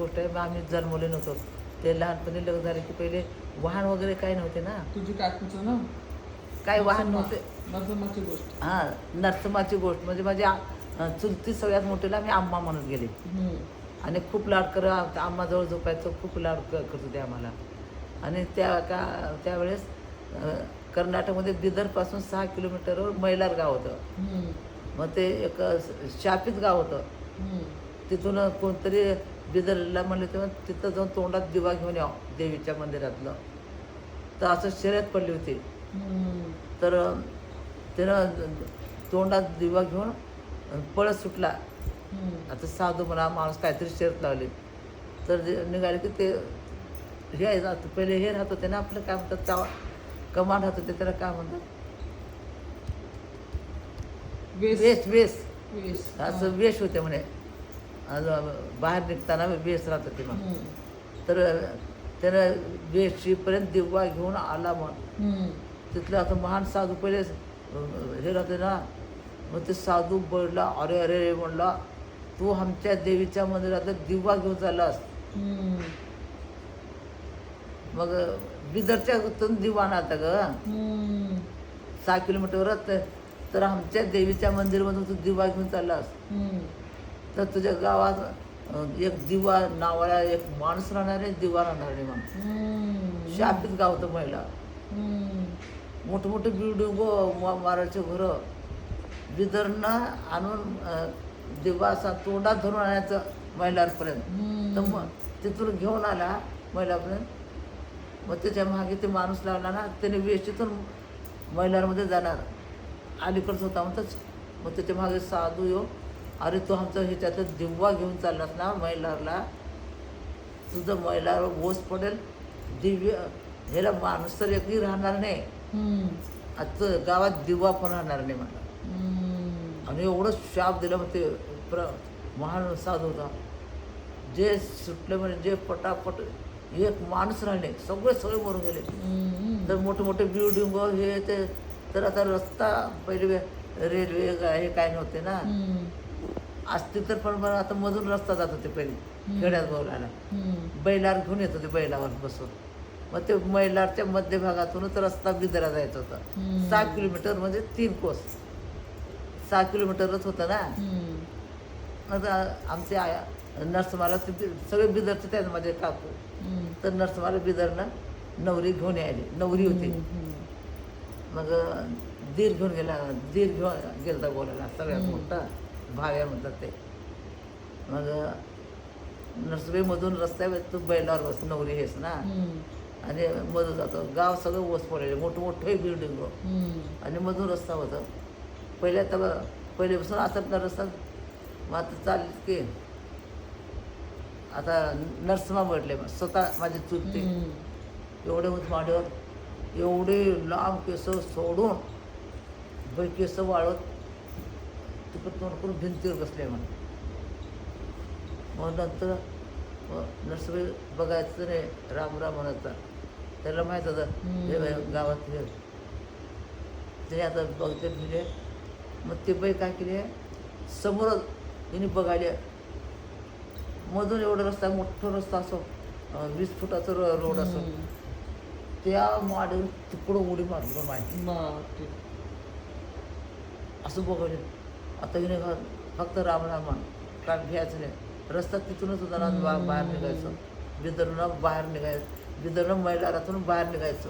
गोष्ट आहे. मग आम्ही जन्मले नव्हतो. ते लहानपणी लग्न झाले की पहिले वाहन वगैरे काही नव्हते ना. तुझी काकूचं ना काही वाहन नरसम्मा नव्हते. नरसम्माची गोष्ट. हां, नरसमाची गोष्ट म्हणजे माझ्या चुलती सगळ्यात मोठीला मी आम्मा म्हणत गेले. आणि खूप लाड कर आम्हाजवळ झोपायचं, खूप लाड करत होते आम्हाला. आणि त्यावेळेस कर्नाटकमध्ये बिदरपासून 6 किलोमीटरवर मैलार गाव होतं. मग ते एक शापित गाव होतं. तिथून कोणतरी बिदरला म्हणले तेव्हा तिथं जाऊन तोंडात दिवा घेऊन यावं देवीच्या मंदिरातलं. तर असं शर्यत पडली होती. तर त्यानं तोंडात दिवा घेऊन पळत सुटला. आता साधू म्हणा माणूस काहीतरी शर्यत लावली. तर निघाले की ते हे जातं पहिले हे राहत होते ना आपलं काय म्हणतात कमांड राहत होते त्याला काय म्हणतात वेश वेश असं वेश होते म्हणे. बाहेर निघताना वेश राहत होते मग. तर त्यानं वेशीपर्यंत दिवा घेऊन आला मग. तिथलं आता महान साधू पहिले हे राहते ना. मग ते साधू बोलला अरे अरे रे म्हणला तू आमच्या देवीच्या मंदिरात दिवा घेऊन चाललास. मग बिदरच्या दिवा ना आता ग 6 किलोमीटरवरच. तर आमच्या देवीच्या मंदिरमधून तू दिवा घेऊन चाललास. तर तुझ्या गावात एक दिवा नावाला एक माणूस राहणार आहे, दिवा राहणार नाही म्हणून. शापित गाव होतं महिला. मोठे बिल्डिंग मारायचे घरं बिदरनं आणून दिवा असा तोंडात धरून आणायचं महिलांपर्यंत. तर मग तिथून घेऊन आला महिलापर्यंत. मग त्याच्या मागे ते माणूस लावला ना त्याने वेशीतून महिलांमध्ये जाणार अलीकडच होता म्हणतच. मग त्याच्या मागे साधू येऊ अरे तू आमचं ह्याच्यात दिवा घेऊन चाललास ना महिलाला तुझं महिलावर ओस पडेल. दिव्य ह्याला माणूस तर एकही राहणार नाही. आता गावात दिवा पण राहणार नाही म्हणला. आणि एवढं शाप दिलं मग ते महान साधू होता. जे सुटले म्हणजे जे पटापट एक माणूस राहिले सगळे मरून गेले. तर मोठे बिल्डिंग हे ते. तर आता रस्ता पहिले रेल्वे हे काय नव्हते ना. असते तर पण आता मधून रस्ता जात होते पहिले खेड्यात बोलायला. बैलार घेऊन येत होते बैलावर बसून. मग ते मैलारच्या मध्यभागातूनच रस्ता बिदरा जायचा होता. 6 किलोमीटर म्हणजे 3 कोस. 6 किलोमीटरच होतं ना. आता आमचे आया नरसमाला सगळे बिदरचे त्यात माझे काकू. तर नरसमाला बिदरनं नवरी घेऊन यायली. नवरी होती. मग दीर घेऊन गेलता बोलायला सगळ्यात मोठा भाव्या म्हणतात ते. मग नरसुबाईमधून रस्त्यावर तू बैलावर बस नवरी हेस ना. आणि मधून जातो गाव सगळं ओस पडलेलं मोठे बिल्डिंग. आणि मधून रस्ता होता पहिल्यापासून असत ना रस्ता. मग आता चालली की आता नरसमा म्हटले मग स्वतः माझी चुलते एवढे होत मांडीवर एवढे लांब केस सोडून केस वाळत तिकडं तोंड करून भिंतीवर बसले म्हणून. मग नंतर नरसुबाई बघायचं नाही राम म्हणायचा. त्याला माहीत होतं हे गावात हे ते आता बघते फिरे. मग ते बाई काय केली समोरच हिने बघायला मधून एवढा रस्ता मोठा रस्ता असो 20 फुटाचा रोड असो त्या माडीवर तिकडं उडी मारली माहिती असं बघायला. आता हिने फक्त राम काय घ्यायचं नाही. रस्ता तिथूनच होता ना बाहेर निघायचं. बिदरनं बाहेर निघायचं. बिदरनं मैलारातून बाहेर निघायचं.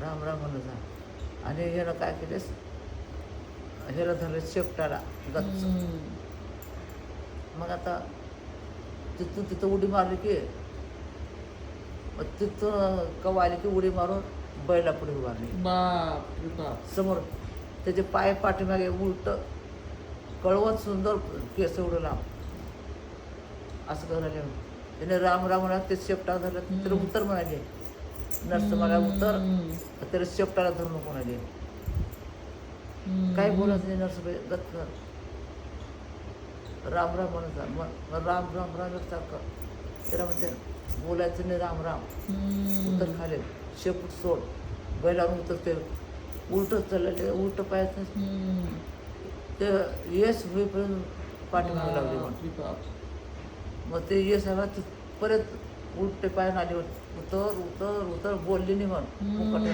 राम म्हणत. आणि ह्यानं काय केलेस ह्याला धरले शेपटाला गच्च. मग आता तिथं उडी मारली की तिथं कवा आली की उडी मारून बैला पुढे उभारली समोर. त्याचे पाय पाठीमागे उलट कळवत सुंदर केस एवढं लांब असं करायला. त्याने राम म्हणा ते शेपटा धरलं तर उत्तर म्हणाले. नरसमाला उत्तर त्याला शेपटाला धरून नको म्हणाले. काय बोलत नाही नरसुबाई गच्च राम म्हणत. मग राम सारखं त्याला म्हणते बोलायचं नाही राम उत्तर खाले शेपूट सोड बैलावर उतरते उलटच चालले उलट पायाचं ते यश होईपर्यंत पाठीमागे लागली. मग ते ये साहेब परत उलटे पाय आले उतर उतर उतर बोलली नाही मग फुकट.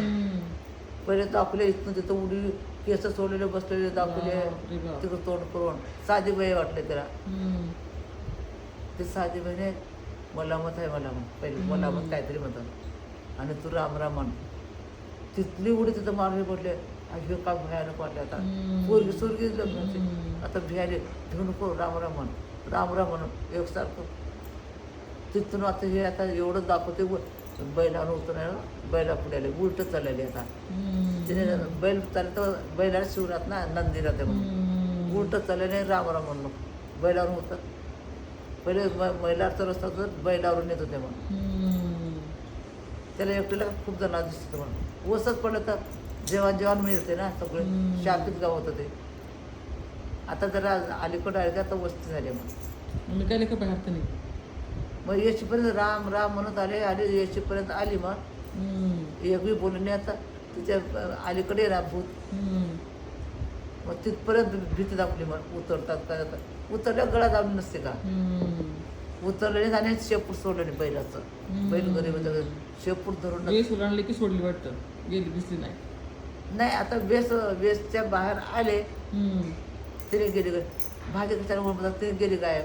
पहिले दाखवले इथनं तिथं उडी केस सोडलेले बसलेले दाखवले बापरे बाप. तिकडं तोंड करून साधी बाई वाटले त्याला. ते साधी बहिणी मला मत आहे मला मत पहिले मला मत काहीतरी म्हणतात आणि तू राम राम म्हण. तिथली उडी तिथं मारले पडले अशी का भयानक वाटले आता पोरगी सुरगी लग्नाची आता भियाले घेऊ नको राम राम म्हण राम राम म्हणून एकसारखं. तिथून आता हे आता एवढं दाखवते बैलावर उतरायला बैला पुढे आले उलट चाललेले आता. तिने बैल चालतं बैलाला शिवरात ना नंदीला ते म्हणून उलट चाललेले राम राम म्हणून बैलावर उतर. पहिले महिलाचा रस्ता होता बैलावरून येत होते म्हणून त्याला एकट्याला खूप जण दिसत होतं म्हणून. ओसच पडलं तर जेवण जेवण मिळते ना सगळे शापित गाव होतं ते. आता जरा अलीकडं आले आता वस्ती झाली मग. मी काय लेखा बाहेर नाही. मग येशीपर्यंत राम राम म्हणत आले आले येशीपर्यंत आली मग एकही बोलली नाही. आता तिच्या अलीकडे ना भूत मग तिथपर्यंत भीती दाखवली मग उतरतात काय जातात उतरल्या गळा दाबली नसते का उतरले नाही आणि शेपूट सोडलं नाही बैलाचं. बैल घरी होतं शेपूट धरून वेस ओलांडले की सोडली वाटतं गेली दिसली नाही. नाही आता वेसच्या बाहेर आले तिने गेली भाजी कशाला म्हणतात तिने गेली गायब.